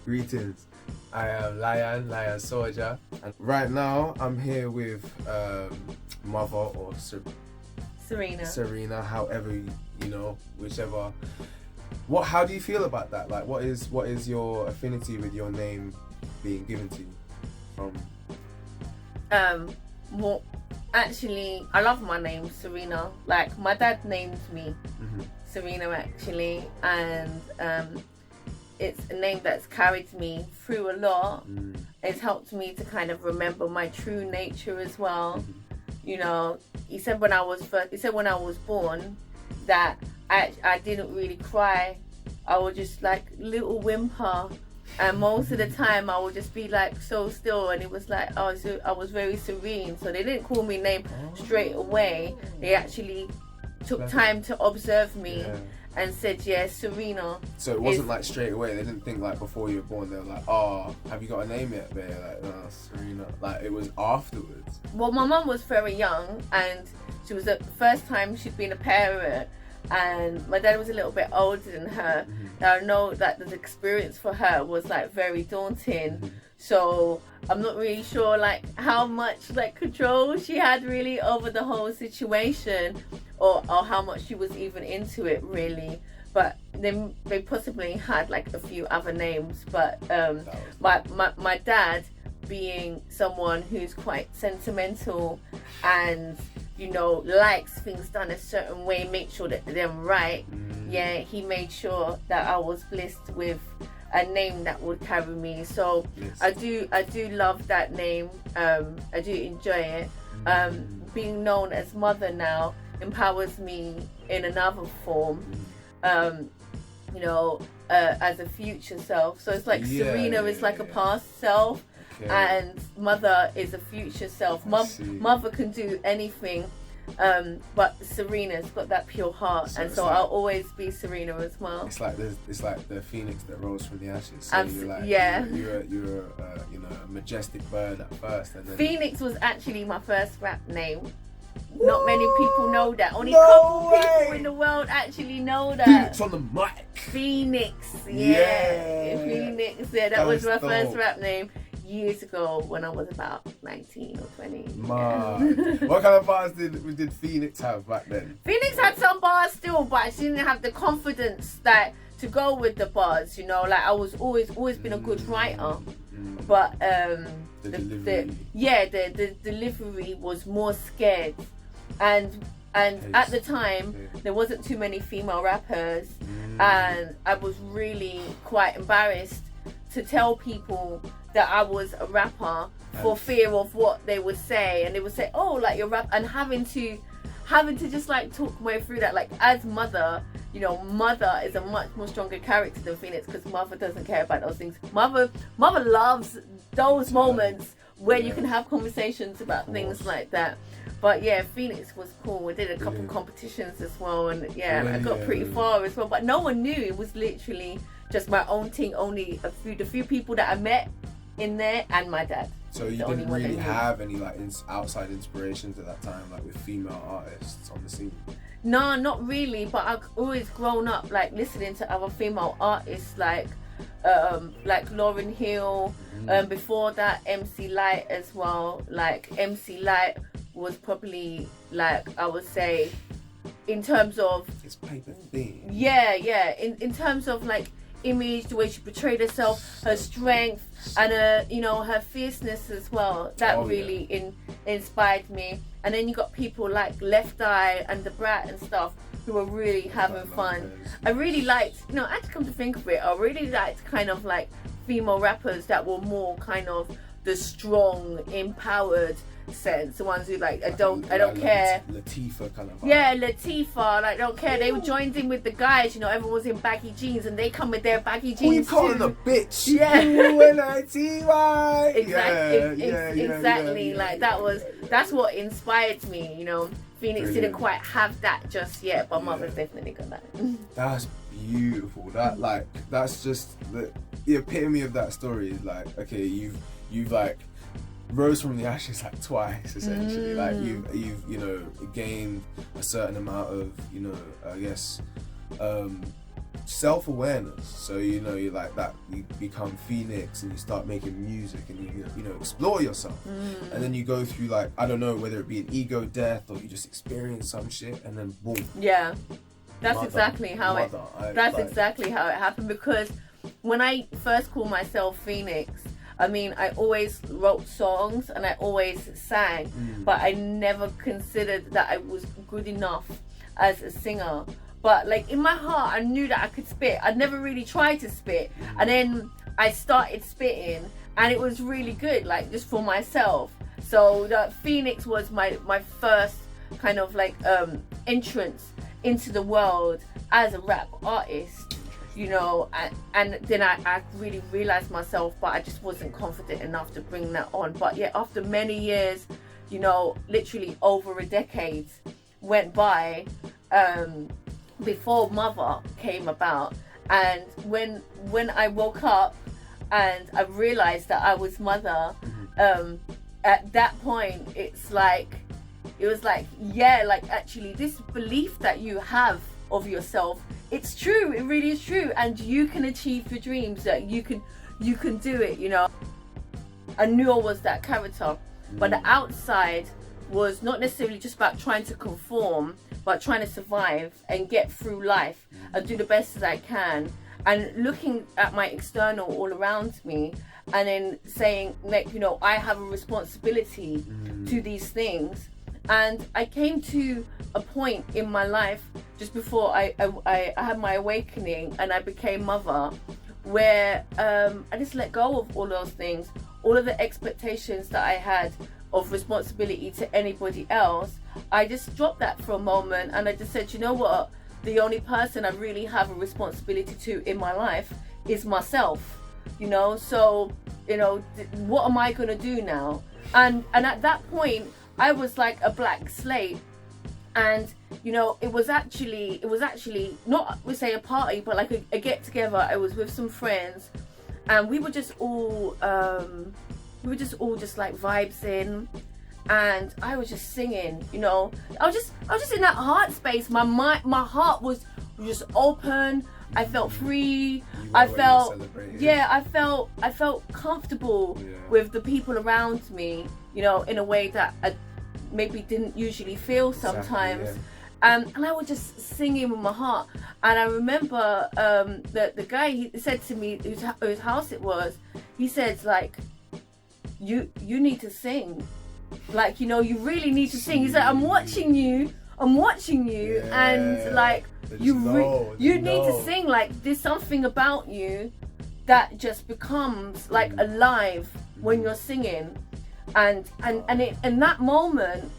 Greetings. I am Lion Soldier, and right now I'm here with Mother or Serena, however whichever. How do you feel about that? Like, what is your affinity with your name being given to you from? Well, actually, I love my name, Serena. Like, my dad named me Serena, actually, and it's a name that's carried me through a lot. It's helped me to kind of remember my true nature as well. You know, he said when I was born that I didn't really cry. I would just like little whimper, and most of the time I would just be like so still, and it was like I was very serene. So they didn't call me name straight away. They actually took time to observe me and said, yeah, Serena. So it wasn't like straight away. They didn't think like before you were born. They were like, oh, have you got a name yet? They're like, no, Serena. Like, it was afterwards. Well, my mum was very young, and she was the first time she'd been a parent, and my dad was a little bit older than her. Now I know that the experience for her was like very daunting. So I'm not really sure like how much like control she had really over the whole situation, or how much she was even into it really. But they possibly had like a few other names. But my dad, being someone who's quite sentimental and likes things done a certain way, make sure that they're right. Yeah, he made sure that I was blessed with a name that would carry me. So I do love that name. I do enjoy it. Being known as Mother now empowers me in another form. As a future self. So it's like Serena is like a past self. Okay. And Mother is a future self. Mother can do anything, but Serena's got that pure heart, so and so I'll always be Serena as well. It's like the phoenix that rose from the ashes. So you're like, you're a majestic bird at first, and then Phoenix was actually my first rap name. What? Not many people know that. Only a couple people in the world actually know that. Phoenix on the mic. Phoenix, Phoenix. Yeah, that was my first rap name. Years ago when I was about 19 or 20. What kind of bars did Phoenix have back then? Phoenix had some bars still, but she didn't have the confidence that to go with the bars, like I was always been a good writer. But the delivery was more scared, and at the time there wasn't too many female rappers, and I was really quite embarrassed to tell people that I was a rapper for fear of what they would say, and they would say, oh, like you're rap, and having to just like talk my way through that. Like, as Mother, Mother is a much more stronger character than Phoenix, because Mother doesn't care about those things. Mother loves those moments where you can have conversations about things like that. But yeah, Phoenix was cool. We did a couple competitions as well, and I got pretty far as well. But no one knew. It was literally just my own thing. Only the few people that I met in there, and my dad. So you didn't really have any like outside inspirations at that time, like with female artists on the scene? No, not really. But I've always grown up like listening to other female artists like Lauryn Hill. Before that, MC Lyte as well. Like MC Lyte was probably like, I would say, in terms of it's paper thin. In terms of like image, the way she portrayed herself, her strength, and her fierceness as well. That really inspired me. And then you got people like Left Eye and The Brat and stuff who were really having fun. I really liked, actually come to think of it, I really liked kind of like female rappers that were more kind of the strong, empowered sense, the ones who like I don't care. Latifah kind of vibe. Yeah, Latifah, like don't care. They joined in with the guys, everyone was in baggy jeans, and they come with their baggy jeans. Who you calling a bitch? Yeah. UNITY. Exactly. Like that's what inspired me. Phoenix didn't quite have that just yet, but Mother's definitely got that. That's beautiful. That's just the epitome of that story. Is like, okay, you've like rose from the ashes like twice essentially. Like you've gained a certain amount of I guess self-awareness. So you know, you're like that, you become Phoenix and you start making music and you know explore yourself, and then you go through like, I don't know whether it be an ego death or you just experience some shit and then boom. Yeah, that's exactly how it happened, because when I first called myself Phoenix, I mean, I always wrote songs and I always sang, but I never considered that I was good enough as a singer. But like in my heart, I knew that I could spit. I'd never really tried to spit, and then I started spitting, and it was really good, like just for myself. So the Phoenix was my first kind of like entrance into the world as a rap artist, you know, and then I really realized myself, but I just wasn't confident enough to bring that on. But yeah, after many years, you know, literally over a decade went by before Mother came about, and when I woke up and I realized that I was Mother, at that point it was like, yeah, like actually this belief that you have of yourself, it's true, it really is true, and you can achieve your dreams, that you can do it, you know. I knew I was that character, but the outside was not necessarily just about trying to conform, but trying to survive and get through life and do the best as I can, and looking at my external all around me and then saying, like, you know, I have a responsibility to these things. And I came to a point in my life just before I had my awakening and I became Mother, where I just let go of all those things, all of the expectations that I had of responsibility to anybody else. I just dropped that for a moment and I just said, you know what, the only person I really have a responsibility to in my life is myself, you know. So, you know, what am I gonna do now? And at that point I was like a blank slate, and you know, it was actually not, we say, a party, but like a get together. I was with some friends and we were just all just like vibes in, and I was just singing, you know. I was just in that heart space. My heart was just open. I felt free. I felt I felt comfortable with the people around me, you know, in a way that I maybe didn't usually feel sometimes. Exactly, yeah. And I was just singing with my heart. And I remember the guy, he said to me, whose house it was, he said, like, you need to sing. Like, you know, you really need to sing. He said, I'm watching you, yeah, and like, you need to sing. Like, there's something about you that just becomes like alive when you're singing. And it, in that moment,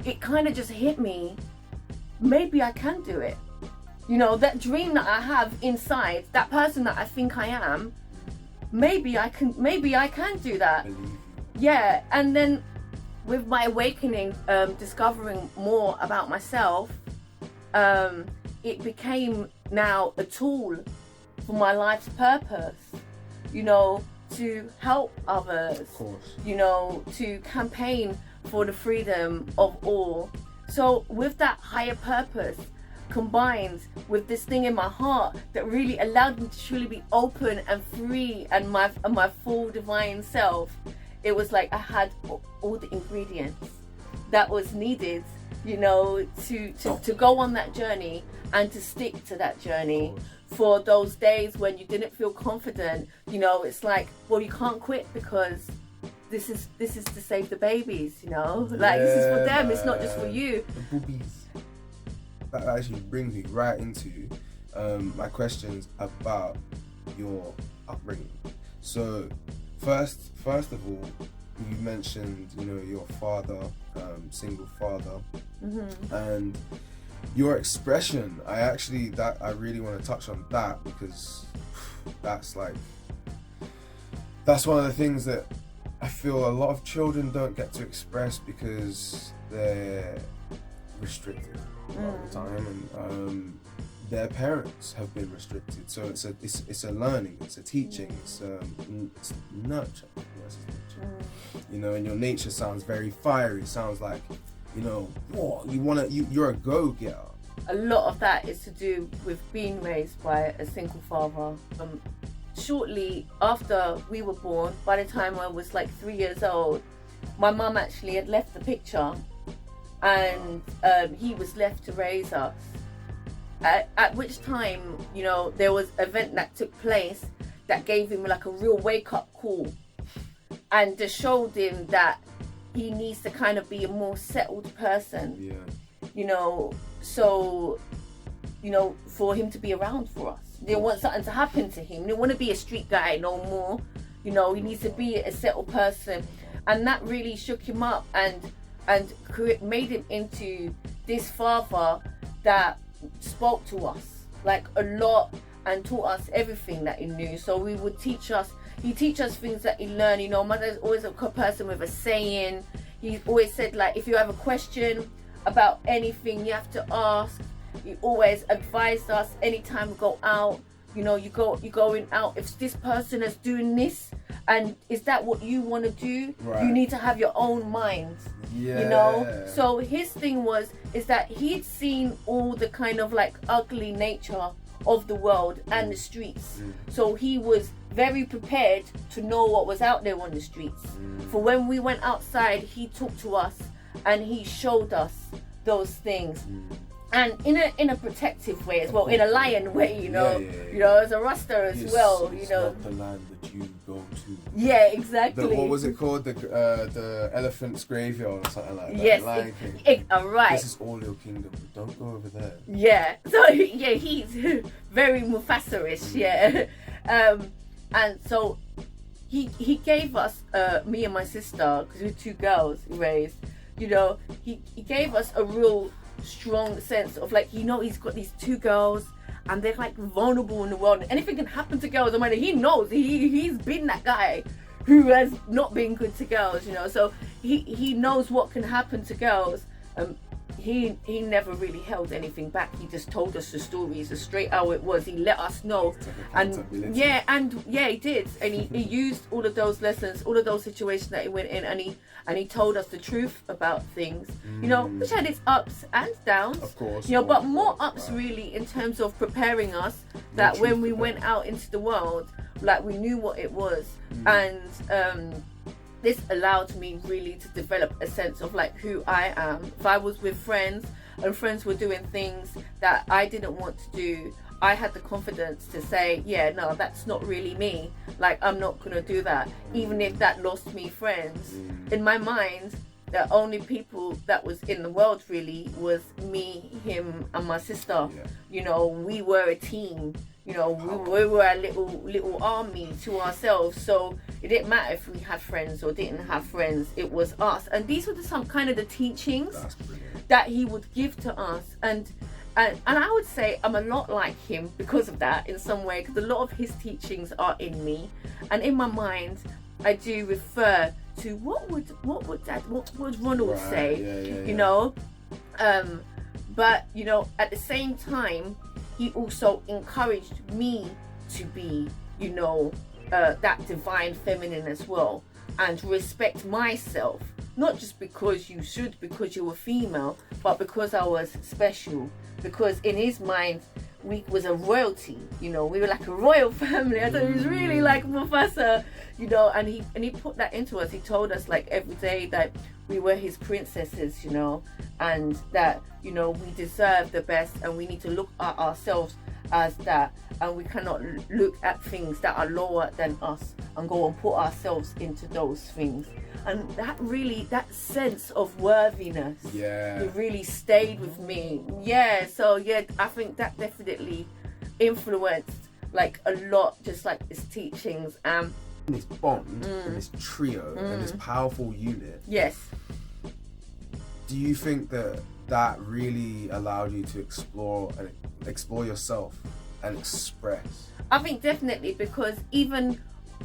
it kind of just hit me. Maybe I can do it. You know, that dream that I have inside, that person that I think I am, maybe I can do that. Yeah. And then with my awakening, discovering more about myself, it became now a tool for my life's purpose, you know, to help others, of course, you know, to campaign for the freedom of all. So with that higher purpose combined with this thing in my heart that really allowed me to truly be open and free and my full divine self, it was like I had all the ingredients that was needed, you know, to go on that journey and to stick to that journey. For those days when you didn't feel confident, you know, it's like, well, you can't quit because this is to save the babies, you know, like, this is for them, it's not just for you. The boobies. That actually brings me right into my questions about your upbringing. So first of all, you mentioned, you know, your father, single father, and your expression. I really want to touch on that, because that's one of the things that I feel a lot of children don't get to express because they're restricted a lot of the time, and their parents have been restricted. So it's a learning, it's a teaching, it's nurture. You know, and your nature sounds very fiery. It sounds like, you know, you're a go-getter. a lot of that is to do with being raised by a single father. Shortly after we were born, by the time I was like 3 years old, my mum actually had left the picture, and he was left to raise us. At which time, you know, there was an event that took place that gave him like a real wake-up call, and just showed him that he needs to kind of be a more settled person. Yeah. You know, so, you know, for him to be around for us. They want something to happen to him. They want to be a street guy no more. You know, he needs to be a settled person. And that really shook him up and made him into this father that spoke to us like a lot and taught us everything that he knew. So he would teach us things that he learned. You know, my dad's always a person with a saying. He always said, like, if you have a question about anything, you have to ask. He always advised us anytime we go out, you know, you're going out, if this person is doing this and is that what you want to do, right, you need to have your own mind. Yeah. You know, so his thing is that he'd seen all the kind of like ugly nature of the world and the streets. So he was very prepared to know what was out there on the streets. For when we went outside, he talked to us and he showed us those things. And in a protective way as well, in a lion way, you know, you know, as a Rasta as well, you know. Not the land that you go to. Yeah, exactly. What was it called? The elephant's graveyard or something like that. Yes, right. This is all your kingdom. Don't go over there. Yeah. So yeah, he's very Mufasa-ish. Yeah. And so he gave us me and my sister, because we were two girls raised. You know, he gave us a real strong sense of like, you know, he's got these two girls and they're like vulnerable in the world. Anything can happen to girls. I mean, he knows. He's been that guy who has not been good to girls, you know. So he knows what can happen to girls. He never really held anything back. He just told us the stories as straight how it was. He let us know, and he did. And he used all of those lessons, all of those situations that he went in, and he told us the truth about things. You know, which had its ups and downs. Of course. You know, but more ups really in terms of preparing us that when we went out into the world, like we knew what it was, and this allowed me really to develop a sense of like who I am. If I was with friends and friends were doing things that I didn't want to do, I had the confidence to say, yeah, no, that's not really me. Like, I'm not going to do that. Even if that lost me friends. In my mind, the only people that was in the world really was me, him, and my sister. Yeah. You know, we were a team. You know, we were a little army to ourselves. So it didn't matter if we had friends or didn't have friends. It was us. And these were some kind of the teachings that he would give to us. And I would say I'm a lot like him because of that in some way, because a lot of his teachings are in me. And in my mind, I do refer to what would Ronald say, you know. But, you know, at the same time, he also encouraged me to be, you know, that divine feminine as well, and respect myself, not just because you should, because you were female, but because I was special. Because in his mind, we was a royalty, you know, we were like a royal family. I thought it was really like Mufasa, you know, and he put that into us. He told us like every day that we were his princesses, you know, and that, you know, we deserve the best and we need to look at ourselves as that, and we cannot look at things that are lower than us and go and put ourselves into those things. And that sense of worthiness, it really stayed with me. Yeah, so yeah, I think that definitely influenced like a lot, just like his teachings. This bond and this trio and this powerful unit. Yes. Do you think that really allowed you to explore yourself and express? I think definitely, because even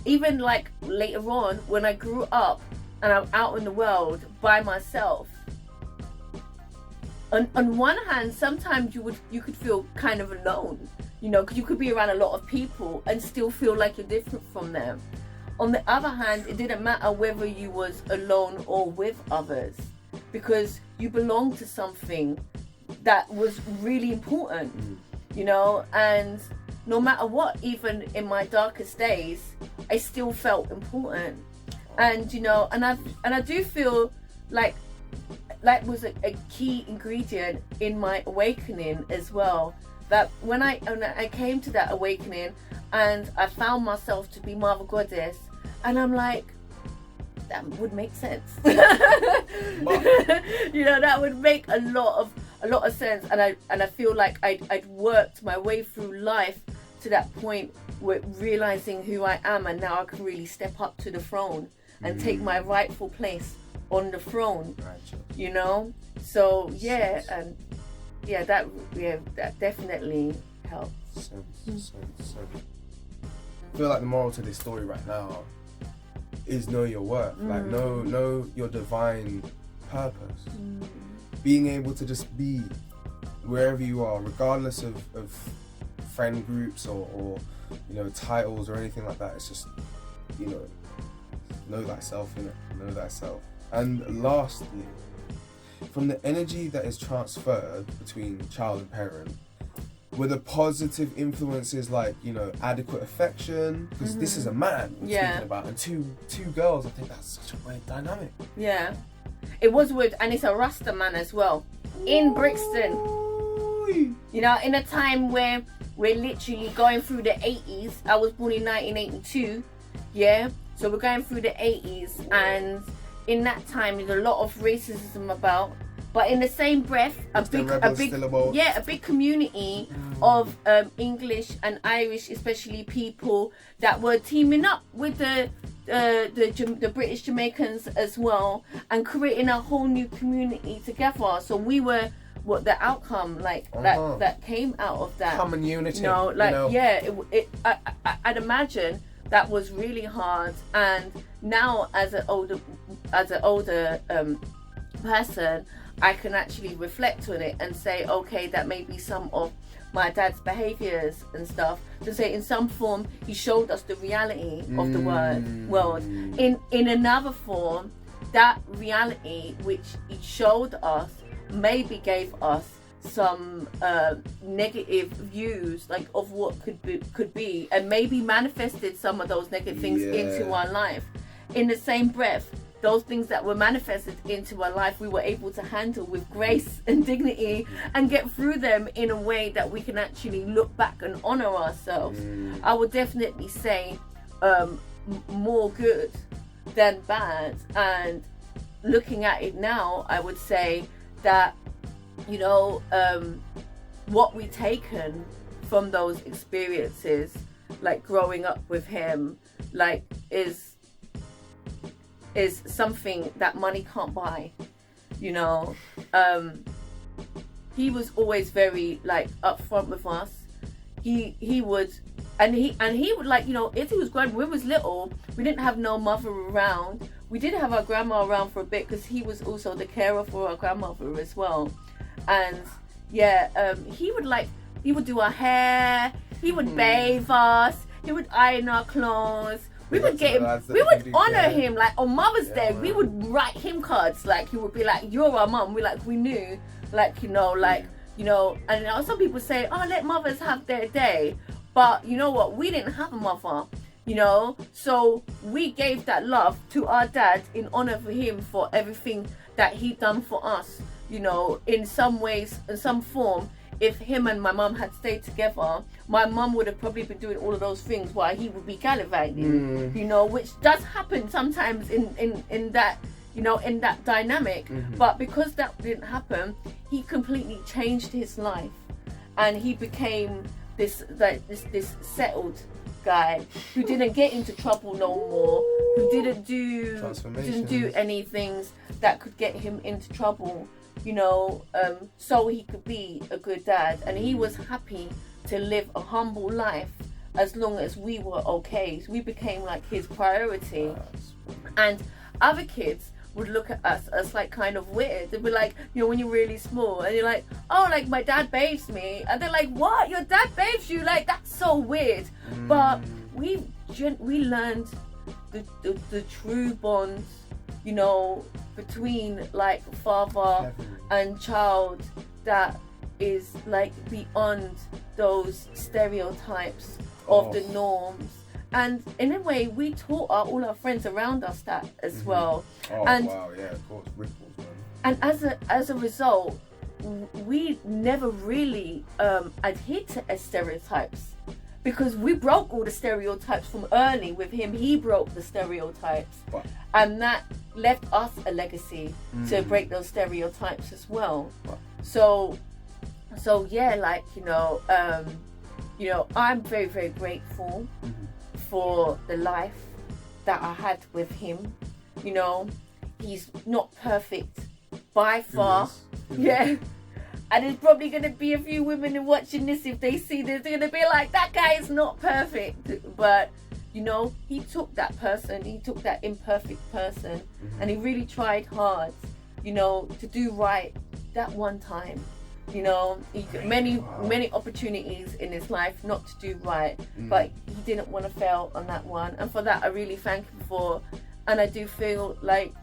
like later on when I grew up and I'm out in the world by myself, on one hand, sometimes you could feel kind of alone, you know, because you could be around a lot of people and still feel like you're different from them. On the other hand, it didn't matter whether you was alone or with others, because you belong to something that was really important, you know, and no matter what, even in my darkest days, I still felt important. And, you know, and I do feel like that was a key ingredient in my awakening as well. That when I came to that awakening and I found myself to be Mother Goddess, and I'm like, that would make sense. You know, that would make a lot of sense. And I feel like I'd worked my way through life to that point with realizing who I am, and now I can really step up to the throne and take my rightful place on the throne. You know? So that definitely helps. I feel like the moral to this story right now is know your worth, like know your divine purpose. Being able to just be wherever you are, regardless of friend groups or you know, titles or anything like that. It's just, you know thyself, know thyself. And lastly, from the energy that is transferred between child and parent, were the positive influences like, you know, adequate affection? Because this is a man we're speaking about, and two girls. I think that's such a weird dynamic. Yeah, it was weird, and it's a Rasta man as well in Brixton. You know, in a time where we're literally going through the 80s. I was born in 1982. Yeah, so we're going through the 80s, and in that time there's a lot of racism about. But in the same breath, a big community of English and Irish, especially people that were teaming up with the British Jamaicans as well, and creating a whole new community together. So we were what the outcome that came out of that common unity. You know, like I'd imagine that was really hard. And now as an older person, I can actually reflect on it and say, okay, that may be some of my dad's behaviors and stuff. To say in some form, he showed us the reality of the world. In another form, that reality which he showed us maybe gave us some negative views, like of what could be, and maybe manifested some of those negative things into our life. In the same breath, those things that were manifested into our life, we were able to handle with grace and dignity and get through them in a way that we can actually look back and honor ourselves. I would definitely say more good than bad. And looking at it now, I would say that, you know, what we taken from those experiences, like growing up with him, like is something that money can't buy. You know, he was always very like upfront with us. He would like, you know, if he was growing, when we was little, we didn't have no mother around. We did have our grandma around for a bit because he was also the carer for our grandmother as well. And he would do our hair, he would bathe us, he would iron our clothes. We would honor him, like on Mother's Day. We would write him cards, like he would be like, "You're our mum." We knew, like, you know, like, you know. And some people say, "Oh, let mothers have their day," but you know what? We didn't have a mother, you know. So we gave that love to our dad in honor for him for everything that he done for us, you know. In some ways, in some form, if him and my mum had stayed together, my mum would have probably been doing all of those things while he would be gallivanting, you know, which does happen sometimes in that, you know, in that dynamic. But because that didn't happen, he completely changed his life, and he became this settled guy who didn't get into trouble no more, who didn't do any things that could get him into trouble, you know, so he could be a good dad. And he was happy to live a humble life as long as we were okay. So we became like his priority. And other kids would look at us as like kind of weird. They'd be like, you know, when you're really small and you're like, oh, like my dad bathes me, and they're like, what, your dad bathes you? Like, that's so weird. But we learned the true bonds, you know, between like father and child, that is like beyond those stereotypes of the norms. And in a way, we taught all our friends around us that as well. Oh, and wow, yeah, of course, ripples, man. And as a result, we never really adhered to stereotypes, because we broke all the stereotypes from early with him. He broke the stereotypes, and that left us a legacy to break those stereotypes as well. So yeah, like, I'm very, very grateful for the life that I had with him. He's not perfect by far. Yeah. And there's probably going to be a few women who are watching this, if they see this, they're going to be like, that guy is not perfect. But, he took that person, he took that imperfect person, and he really tried hard, to do right that one time. He got many opportunities in his life not to do right, but he didn't want to fail on that one. And for that, I really thank him for. And I do feel like,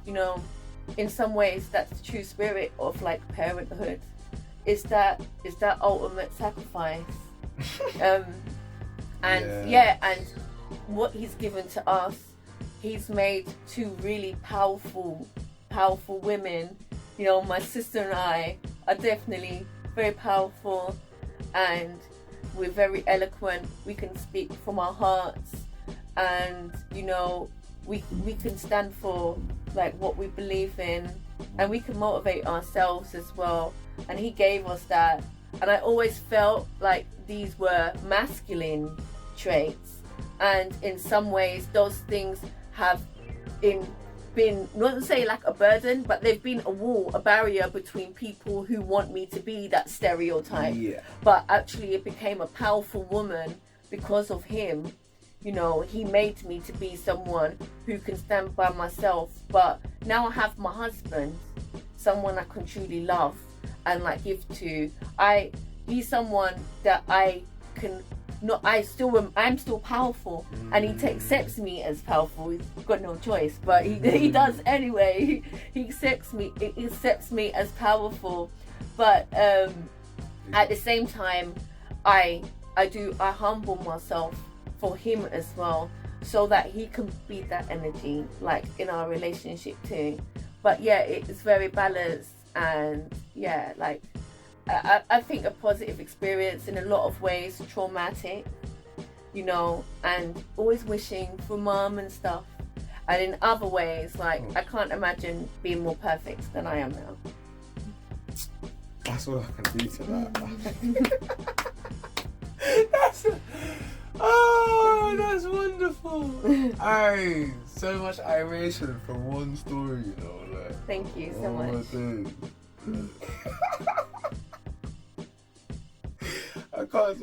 in some ways, that's the true spirit of like parenthood. Is that ultimate sacrifice. And what he's given to us, he's made two really powerful women. My sister and I are definitely very powerful, and we're very eloquent. We can speak from our hearts, and we can stand for like what we believe in, and we can motivate ourselves as well. And he gave us that, and I always felt like these were masculine traits, and in some ways those things have been not to say like a burden, but they've been a barrier between people who want me to be that stereotype. But actually it became a powerful woman because of him. He made me to be someone who can stand by myself. But now I have my husband, someone I can truly love and like give to. He's someone that I'm still powerful, and he accepts me as powerful. He's got no choice, but he does anyway. He accepts me as powerful, but at the same time, I humble myself for him as well, so that he can be that energy like in our relationship too. But yeah, it's very balanced, and yeah, like I think a positive experience in a lot of ways, traumatic, and always wishing for mum and stuff. And in other ways, like, I can't imagine being more perfect than I am now. That's all I can do to that. That's wonderful. So much iration from one story, like. Thank you so much.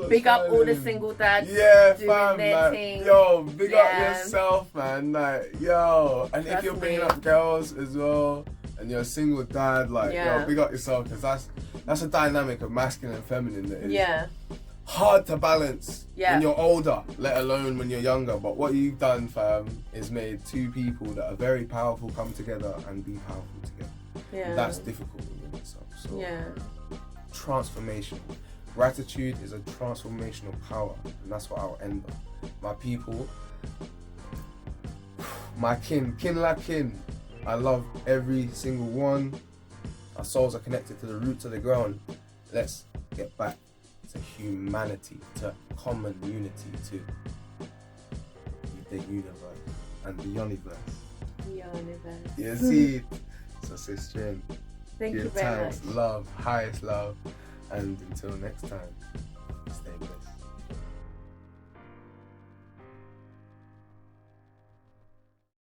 Big up all the single dads. Yeah, fam. Like, yo, big up yourself, man. Like, yo. And if you're bringing up girls as well, and you're a single dad, like, yo, big up yourself, because that's a dynamic of masculine and feminine that is hard to balance when you're older, let alone when you're younger. But what you've done, fam, is made two people that are very powerful come together and be powerful together. Yeah. And that's difficult within itself. So, transformation. Gratitude is a transformational power, and that's what I'll end on. My people, my kin like kin. I love every single one. Our souls are connected to the roots of the ground. Let's get back to humanity, to common unity, to the universe and the universe. You see? So, sistren, thank you very much. Love, highest love. And until next time, stay blessed.